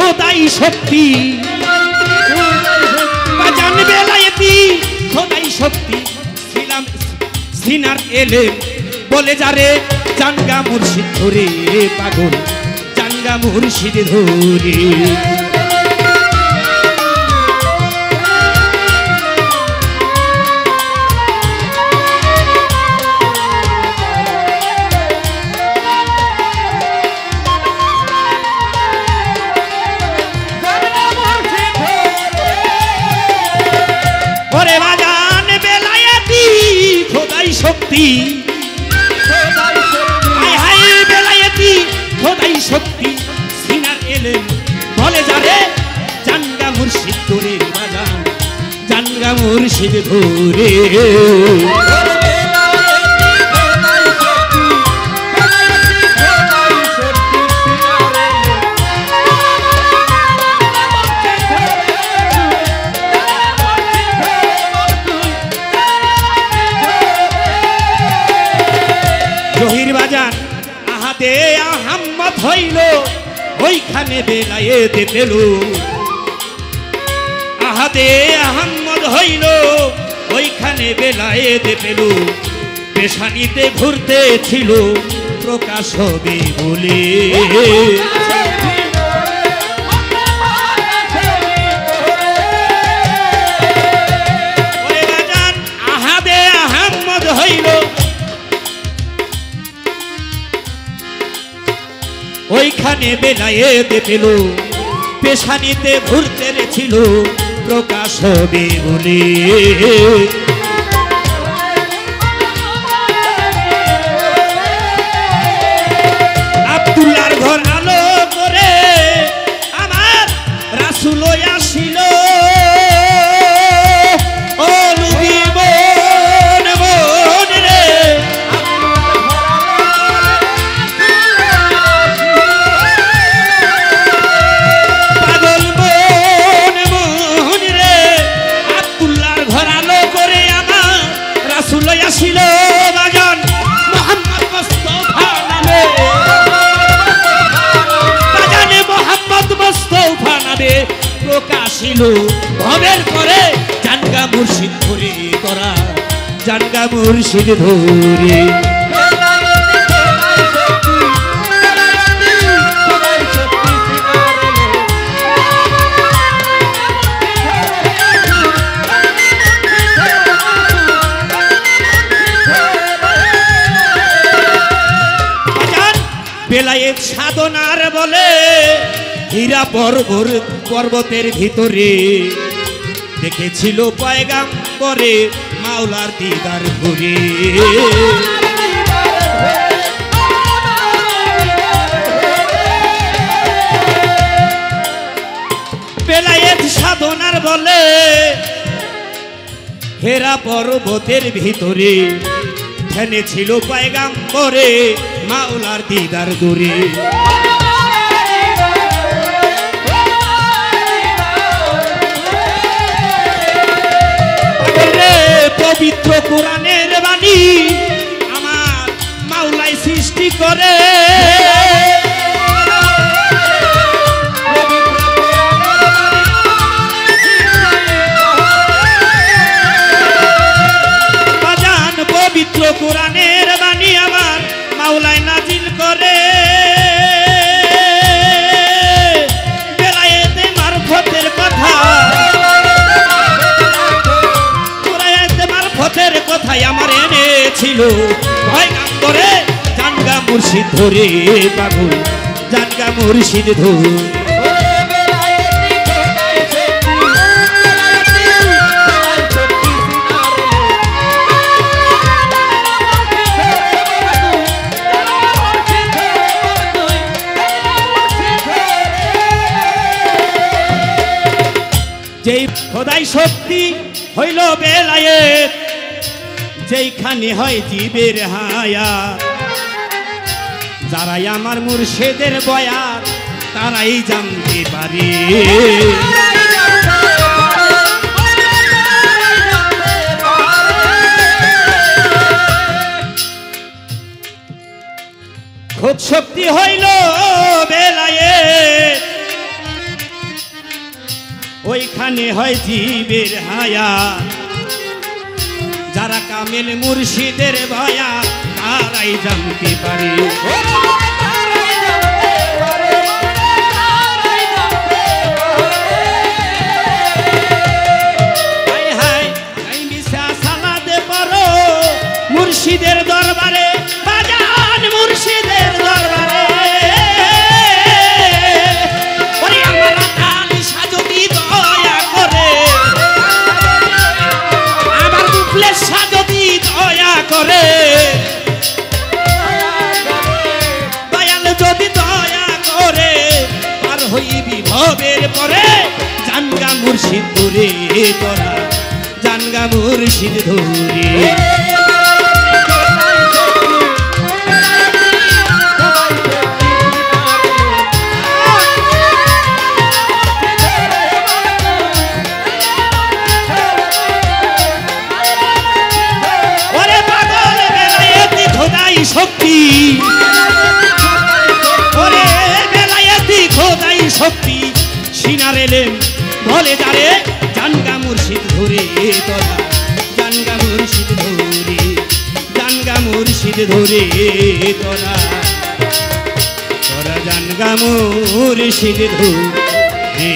খোদাই শক্তি বাজান বেলায়েতি খোদাই শক্তি ছিলাম সিনার এলে বলে যারে জানগা মুর্শিদ ধরে পাগল জানগা মুর্শিদ ধরে শক্তি হায় হায় বেলায়েতি খোদাই শক্তি সিনার এলেন বলে যারে জানগা মুর্শিদ ধরে বাজান জানগা মুর্শিদ ধরে আহাদে আহম্মদ হইল ওইখানে বেলায়েতে পেল আহাদে আহম্মদ হইল ওইখানে বেলায়েতে পেল পেশানিতে ঘুরতে ছিল প্রকাশ হবে বলে আহাদে আহম্মদ হইল ওইখানে বেলায়েতে পেল পেশানিতে ঘুরতে ছিল প্রকাশ হবে বলে আব্দুল্লাহর ঘর আলো করে আমার রাসূল আসিল ও লুবি মন মন রে ছিল বাজান মোহাম্মদ মুস্তাফা নামে বাজানে মোহাম্মদ মুস্তাফা নামে প্রকাশিল ভবের পরে জানগা মুর্শিদ ধরে করা জানগা মুর্শিদ ধরে বেলায়েত সাধনার বলে হীরা পর্বতের ভিতরে দেখেছিল পয়গাম্বরে মাওলার দিদার ঘুরে বেলায়েত সাধনার বলে হীরা পর্বতের ভিতরে ধ্যানে ছিল পয়গাম্বরে মাওলার দিদার দূরে পবিত্র কোরআনের বাণী আমার মাওলাই সৃষ্টি করে বাজান পবিত্র কোরআনের বাণী আমার মাওলাই নাজিল করে বেলায়েতে মারফতের কথা কোরআনেতে মারফতের কথাই আমার এনেছিল পয়গাম্বরে জানগা মুর্শিদ ধরে পাগল জানগা মুর্শিদ ধরে যেই খোদাই শক্তি হইল বেলায়েত যেইখানে হয় জীবের হায়াত যারাই আমার মুর্শিদের বয়াত তারাই জানতে পারে খোদ শক্তি হইল বেলায়েত ওইখানে হয় জীবের হায়া যারা কামেল মুর্শিদের ভায়া তারাই জানতে পারে মুর্শিদের দরবারে বাজান মুর্শিদের দরবারে ওরে আমার আলী সাজদি দয়া করে আমার মুখলেস সাজদি দয়া করে দয়াল যদি দয়া করে আর হইবি ভবের পরে জানগা মুর্শিদ ধরে তোরা জানগা মুর্শিদ ধরে শক্তি ওরে বেলায়েতি খোদাই শক্তি সিনার এলেন বলে যারে জানগা মুর্শিদ ধরে তোরা জানগা মুর্শিদ ধরে জানগা মুর্শিদ ধরে তোরা তোরা জানগা মুর্শিদ ধরে